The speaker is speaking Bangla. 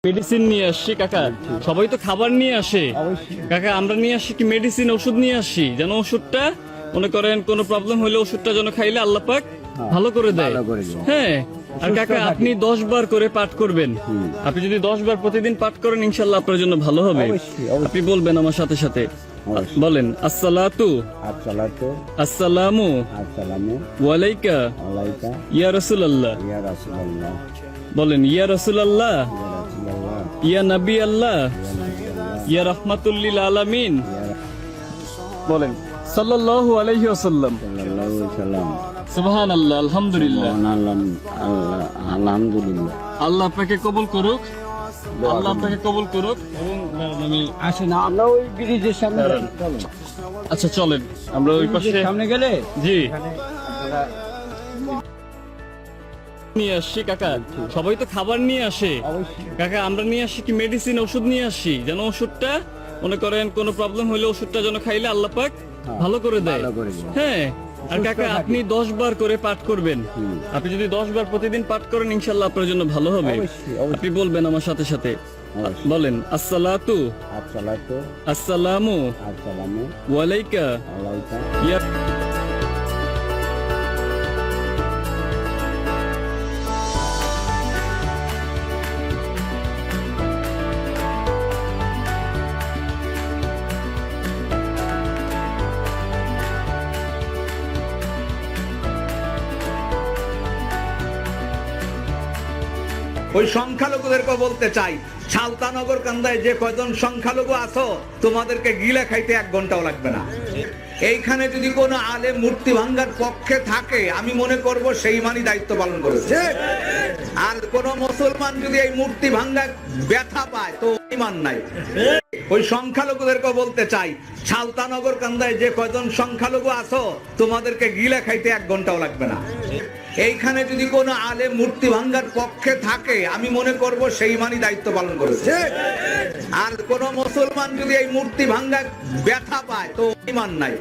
মেডিসিন নিয়ে আসছি কাকা, সবাই তো খাবার নিয়ে আসে কাকা, আমরা নিয়ে আসি কি মেডিসিন ওষুধ নিয়ে আসি, যেন ওষুধটা মনে করেন কোনো প্রবলেম হলে ওষুধটা যেন খাইলে আল্লাহ পাক ভালো করে দেয়। হ্যাঁ, আর কাকা আপনি 10 বার করে পাঠ করবেন। আপনি যদি 10 বার প্রতিদিন পাঠ করেন ইনশাল্লাহ আপনার জন্য ভালো হবে। আপনি বলবেন আমার সাথে সাথে, বলেন আসসালাতু আসসালামু ওয়ালাইকা ইয়া রাসূলুল্লাহ। বলেন ইয়া রাসূলুল্লাহ, ইয়া নবী আল্লাহ, ইয়া রাহমাতুল লিল আলামিন। বলেন সাল্লাল্লাহু আলাইহি ওয়াসাল্লাম। সুবহানাল্লাহ, আলহামদুলিল্লাহ। আলহামদুলিল্লাহ। আল্লাহ আপনাকে কবুল করুক, আল্লাহ আপনাকে কবুল করুক। এবং আমি আসেন আমরা ওই ব্রিজের সামনে চলেন। আচ্ছা চলেন আমরা ওই পাশে সামনে গেলে জি আপনারা নিয়ে আসছি কাকা, সবাই তো খাবার নিয়ে আসে কাকা, আমরা নিয়ে আসি কি মেডিসিন ওষুধ নিয়ে আসি, যেন ওষুধটা মনে করেন কোনো প্রবলেম হলে ওষুধটা যেন খাইলে আল্লাহ পাক ভালো করে দেয়। হ্যাঁ, আর কাকা আপনি 10 বার করে পাঠ করবেন। আপনি যদি 10 বার প্রতিদিন পাঠ করেন ইনশাল্লাহ আপনার জন্য ভালো হবে। আপনি বলবেন আমার সাথে সাথে, বলেন আসসালাতু আসসালামু ওয়ালাইকা ইয়া। ওই সংখ্যালঘুদেরকে বলতে চাই, সালতানগর কান্দায় যে কয়জন সংখ্যালঘু আছো তোমাদেরকে গিলা খাইতে 1 ঘন্টাও লাগবে না। এইখানে যদি কোনো আলেম মূর্তি ভাঙ্গার পক্ষে থাকে আমি মনে করব সেই মানই দায়িত্ব পালন করেছে। আর কোন মুসলমান যদি এই মূর্তি ভাঙ্গা ব্যথা পায় তো ঈমান নাই। ওই সংখ্যালঘুদেরকে বলতে চাই, সালতানগর কান্দায় যে কয়জন সংখ্যালঘু আছো তোমাদেরকে গিলা খাইতে 1 ঘন্টাও লাগবে না। এইখানে যদি কোনো আলেম মূর্তি ভাঙ্গার পক্ষে থাকে আমি মনে করব সেই মানই দায়িত্ব পালন করেছে। আর কোন মুসলমান যদি এই মূর্তি ভাঙ্গার ব্যথা পায় তো ঈমান নাই।